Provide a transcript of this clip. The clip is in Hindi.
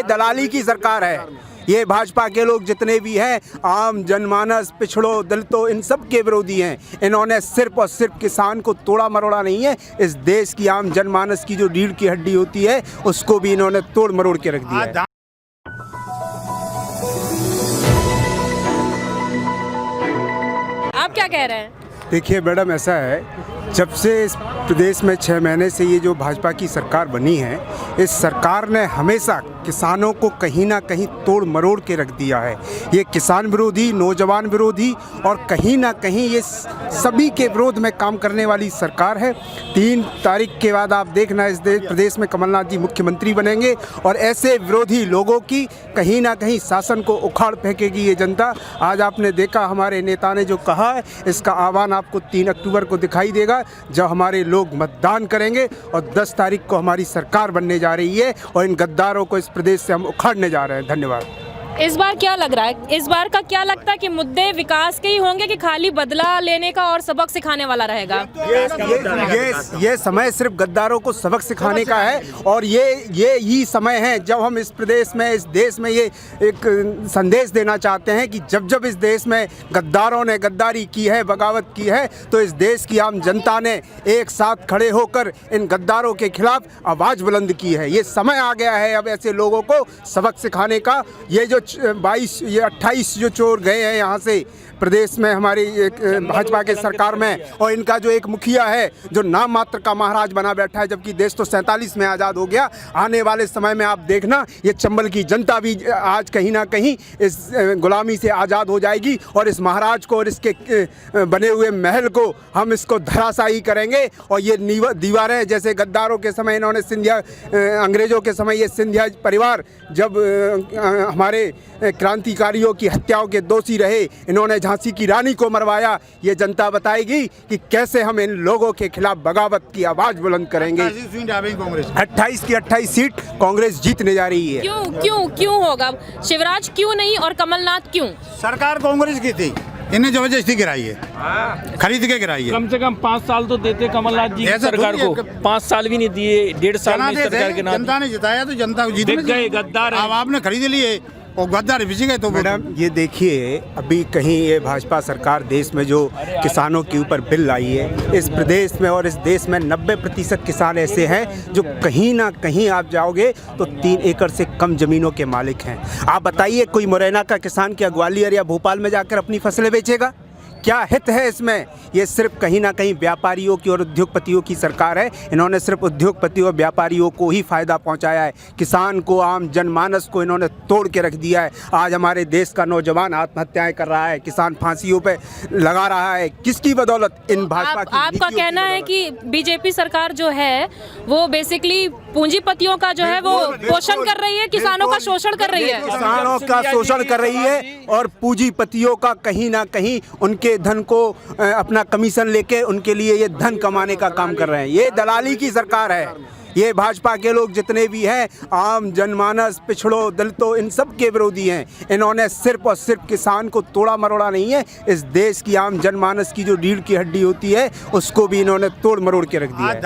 दलाली की सरकार है। ये भाजपा के लोग जितने भी हैं, आम जनमानस, पिछड़ों, दलितों, इन सब के विरोधी हैं। इन्होंने सिर्फ और सिर्फ किसान को तोड़ा मरोड़ा नहीं है, इस देश की आम जनमानस की जो रीढ़ की हड्डी होती है उसको भी इन्होंने तोड़ मरोड़ के रख दिया है। आप क्या कह रहे हैं? देखिए मैडम, ऐसा है, जब से इस प्रदेश में 6 महीने से ये जो भाजपा की सरकार बनी है, इस सरकार ने हमेशा किसानों को कहीं ना कहीं तोड़ मरोड़ के रख दिया है। ये किसान विरोधी, नौजवान विरोधी और कहीं ना कहीं ये सभी के विरोध में काम करने वाली सरकार है। 3 तारीख के बाद आप देखना, इस प्रदेश में कमलनाथ जी मुख्यमंत्री बनेंगे और ऐसे विरोधी लोगों की कहीं ना कहीं शासन को उखाड़ फेंकेगी ये जनता। आज आपने देखा हमारे नेता ने जो कहा है, इसका आह्वान आपको 3 अक्टूबर को दिखाई देगा, जब हमारे लोग मतदान करेंगे और 10 तारीख को हमारी सरकार बनने जा रही है और इन गद्दारों को इस प्रदेश से हम उखाड़ने जा रहे हैं। धन्यवाद। इस बार क्या लग रहा है, इस बार का क्या लगता है कि मुद्दे विकास के ही होंगे कि खाली बदला लेने का और सबक सिखाने वाला रहेगा? ये समय सिर्फ गद्दारों को सबक सिखाने का है और ये ही समय है जब हम इस प्रदेश में, इस देश में ये एक संदेश देना चाहते हैं कि जब जब इस देश में गद्दारों ने गद्दारी की है, बगावत की है, तो इस देश की आम जनता ने एक साथ खड़े होकर इन गद्दारों के खिलाफ आवाज़ बुलंद की है। ये समय आ गया है अब ऐसे लोगों को सबक सिखाने का। ये जो 28 जो चोर गए हैं यहाँ से प्रदेश में हमारी भाजपा के सरकार में, और इनका जो एक मुखिया है जो नाम मात्र का महाराज बना बैठा है, जबकि देश तो 47 में आज़ाद हो गया। आने वाले समय में आप देखना, ये चंबल की जनता भी आज कहीं ना कहीं इस गुलामी से आज़ाद हो जाएगी और इस महाराज को और इसके बने हुए महल को हम इसको धराशायी करेंगे। और ये दीवारें, जैसे गद्दारों के समय इन्होंने सिंधिया, अंग्रेज़ों के समय ये सिंधिया परिवार जब हमारे क्रांतिकारियों की हत्याओं के दोषी रहे, इन्होंने झांसी की रानी को मरवाया। ये जनता बताएगी कि कैसे हम इन लोगों के खिलाफ बगावत की आवाज़ बुलंद करेंगे। 28 की 28 सीट कांग्रेस जीतने जा रही है। क्यों होगा? शिवराज क्यों नहीं और कमलनाथ क्यों? सरकार कांग्रेस की थी, इन्हें जबरदस्ती गिराई है, खरीद के गिराई है। कम से कम 5 साल तो देते कमलनाथ जी सरकार को, 5 साल भी नहीं दिए। 1.5 साल में सरकार के नाम जनता ने जिताया तो जनता जीत गए गद्दार। अब आपने खरीद लिए और गद्दार बिछ गए। तो मैडम ये देखिए, अभी कहीं ये भाजपा सरकार देश में जो किसानों के ऊपर बिल लाई है, इस प्रदेश में और इस देश में 90% किसान ऐसे हैं जो कहीं ना कहीं आप जाओगे तो 3 एकड़ से कम ज़मीनों के मालिक हैं। आप बताइए, कोई मुरैना का किसान क्या ग्वालियर या भोपाल में जाकर अपनी फसलें बेचेगा? क्या हित है इसमें? ये सिर्फ कहीं ना कहीं व्यापारियों की और उद्योगपतियों की सरकार है। इन्होंने सिर्फ उद्योगपतियों और व्यापारियों को ही फ़ायदा पहुंचाया है, किसान को, आम जनमानस को इन्होंने तोड़ के रख दिया है। आज हमारे देश का नौजवान आत्महत्याएं कर रहा है, किसान फांसियों पे लगा रहा है। किसकी बदौलत? इन भाजपा की। आपका कहना है कि बीजेपी सरकार जो है वो बेसिकली पूंजीपतियों का जो है वो पोषण कर रही है, किसानों का शोषण कर रही है। किसानों का शोषण कर रही है और पूंजीपतियों का कहीं ना कहीं उनके धन को अपना कमीशन लेके उनके लिए ये धन कमाने का काम कर रहे हैं। ये दलाली की सरकार है। ये भाजपा के लोग जितने भी हैं, आम जनमानस, पिछड़ों, दलितों, इन सब के विरोधी हैं। इन्होंने सिर्फ और सिर्फ किसान को तोड़ा मरोड़ा नहीं है, इस देश की आम जनमानस की जो रीढ़ की हड्डी होती है उसको भी इन्होंने तोड़ मरोड़ के रख दिया है।